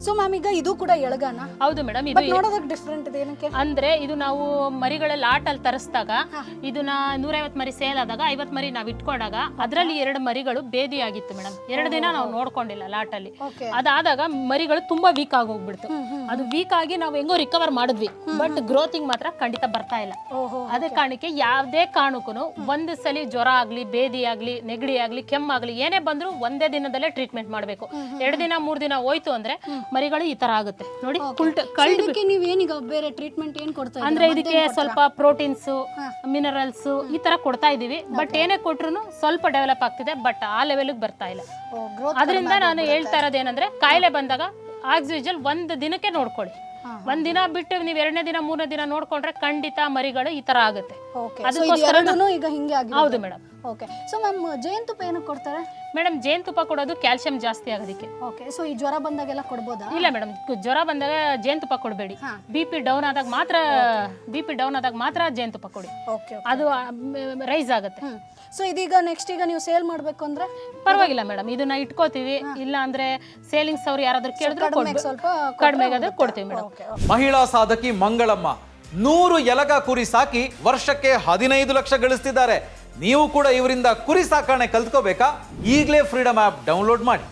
So ma'am ಈಗ ಇದು ಕೂಡ ಎಳಗಾನ? ಹೌದು ಮೇಡಮ್, ಇದು ನೋಡೋದಕ್ಕೆ ಡಿಫರೆಂಟ್ ಇದೆ. ಏನಕ್ಕೆ ಅಂದ್ರೆ ಇದು ನಾವು ಮರಿಗಳ ಲಾಟಲ್ಲಿ ತರಿಸಿದಾಗ ಇದನ್ನ 150 ಮರಿ ಸೇಲ್ ಆದಾಗ 50 ಮರಿ ನಾವು ಇಟ್ಕೊಂಡಾಗ ಅದರಲ್ಲಿ 2 ಮರಿಗಳು ಬೇದಿ ಆಗಿತ್ತು ಮೇಡಮ್. 2 ದಿನ ನಾವು ನೋಡ್ಕೊಂಡಿಲ್ಲ ಲಾಟಲ್ಲಿ. ಅದಾದಾಗ ಮರಿಗಳು ತುಂಬಾ ವೀಕ್ ಆಗಿ ಹೋಗ್ಬಿಡ್ತು. ಅದು ವೀಕ್ ಆಗಿ ನಾವು ಹೆಂಗೋ ರಿಕವರ್ ಮಾಡಿದ್ವಿ, ಬಟ್ ಗ್ರೋತಿಂಗ್ ಮಾತ್ರ ಖಂಡಿತ ಬರ್ತಾ ಇಲ್ಲ. ಅದೇ ಕಾರಣಕ್ಕೆ ಯಾವ್ದೇ ಕಾರಣಕ್ಕೂ ಒಂದು ಸಲ ಜ್ವರ ಆಗ್ಲಿ, ಬೇದಿ ಆಗ್ಲಿ, ನೆಗಡಿ ಆಗ್ಲಿ, ಕೆಮ್ಮಾಗ್ಲಿ ಏನೇ ಬಂದ್ರು ಒಂದೇ ದಿನದಲ್ಲೇ ಟ್ರೀಟ್ಮೆಂಟ್ ಮಾಡ್ಬೇಕು. 2 ದಿನ 3 ದಿನ ಹೋಯ್ತು ಅಂದ್ರೆ ಮರಿಗಳು ಈ ತರ ಆಗುತ್ತೆ ನೋಡಿ. ನೀವು ಏನೀಗ ಬೇರೆ ಟ್ರೀಟ್ಮೆಂಟ್ ಏನ್ ಕೊಡ್ತಾ ಅಂದ್ರೆ ಇದಕ್ಕೆ ಸ್ವಲ್ಪ ಪ್ರೋಟೀನ್ಸ್, ಮಿನರಲ್ಸ್ ಈ ತರ ಕೊಡ್ತಾ ಇದೀವಿ. ಬಟ್ ಏನೇ ಕೊಟ್ರು ಸ್ವಲ್ಪ ಡೆವಲಪ್ ಆಗ್ತಿದೆ, ಬಟ್ ಆ ಲೆವೆಲ್ ಬರ್ತಾ ಇಲ್ಲ. ಅದರಿಂದ ನಾನು ಹೇಳ್ತಾ ಇರೋದೇನಂದ್ರೆ ಕಾಯಿಲೆ ಬಂದಾಗ ಆಸ್ ಯೂಶುವಲ್ 1 ದಿನಕ್ಕೆ ನೋಡ್ಕೊಳ್ಳಿ. 1 ದಿನ ಬಿಟ್ಟು ನೀವು 2ನೇ ದಿನ 3ನೇ ದಿನ ನೋಡ್ಕೊಂಡ್ರೆ ಖಂಡಿತ ಮರಿಗಳು ಈ ತರ ಆಗುತ್ತೆ. ಈಗ ಹಿಂಗೆ ಆಗಿದೆ. ಹೌದು ಮೇಡಮ್. ಓಕೆ. ಸೊ ಮ್ಯಾಮ್ ಜೇನುತುಪ್ಪ ಏನಕ್ಕೆ ಕೊಡ್ತಾರೆ ಮೇಡಮ್? ಜೇನುತುಪ್ಪ ಕೊಡೋದು ಕ್ಯಾಲ್ಸಿಯಂ ಜಾಸ್ತಿ ಆಗೋದಕ್ಕೆ. ಓಕೆ. ಸೊ ಈ ಜ್ವರ ಬಂದಾಗೆಲ್ಲ ಕೊಡ್ಬೋದಾ? ಇಲ್ಲ ಮೇಡಮ್, ಜ್ವರ ಬಂದಾಗ ಜೇನುತುಪ್ಪ ಕೊಡಬೇಡಿ. ಬಿಪಿ ಡೌನ್ ಆದಾಗ ಮಾತ್ರ ಜೇನುತುಪ್ಪ ಕೊಡಿ. ಅದು ರೈಸ್ ಆಗುತ್ತೆ. ಸೊ ಇದೀಗ ನೆಕ್ಸ್ಟ್ ಈಗ ನೀವು ಸೇಲ್ ಮಾಡ್ಬೇಕು ಅಂದ್ರೆ ಪರವಾಗಿಲ್ಲ ಮೇಡಮ್, ಇದನ್ನ ಇಟ್ಕೋತೀವಿ. ಇಲ್ಲ ಅಂದ್ರೆ ಸೇಲಿಂಗ್ಸ್ ಅವ್ರು ಯಾರಾದ್ರೂ ಕೇಳಿದ್ರೆ ಸ್ವಲ್ಪ ಕಡಿಮೆ ಕೊಡ್ತೀವಿ ಮೇಡಮ್. ಮಹಿಳಾ ಸಾಧಕಿ ಮಂಗಳಮ್ಮ 100 ಎಲಗ ಕುರಿ ಸಾಕಿ ವರ್ಷಕ್ಕೆ 15 ಲಕ್ಷ ಗಳಿಸ್ತಿದ್ದಾರೆ. ನೀವು ಕೂಡ ಇವರಿಂದ ಕುರಿ ಸಾಕಣೆ ಕಲ್ತ್ಕೋಬೇಕಾ? ಈಗಲೇ ಫ್ರೀಡಮ್ ಆಪ್ ಡೌನ್ಲೋಡ್ ಮಾಡಿ.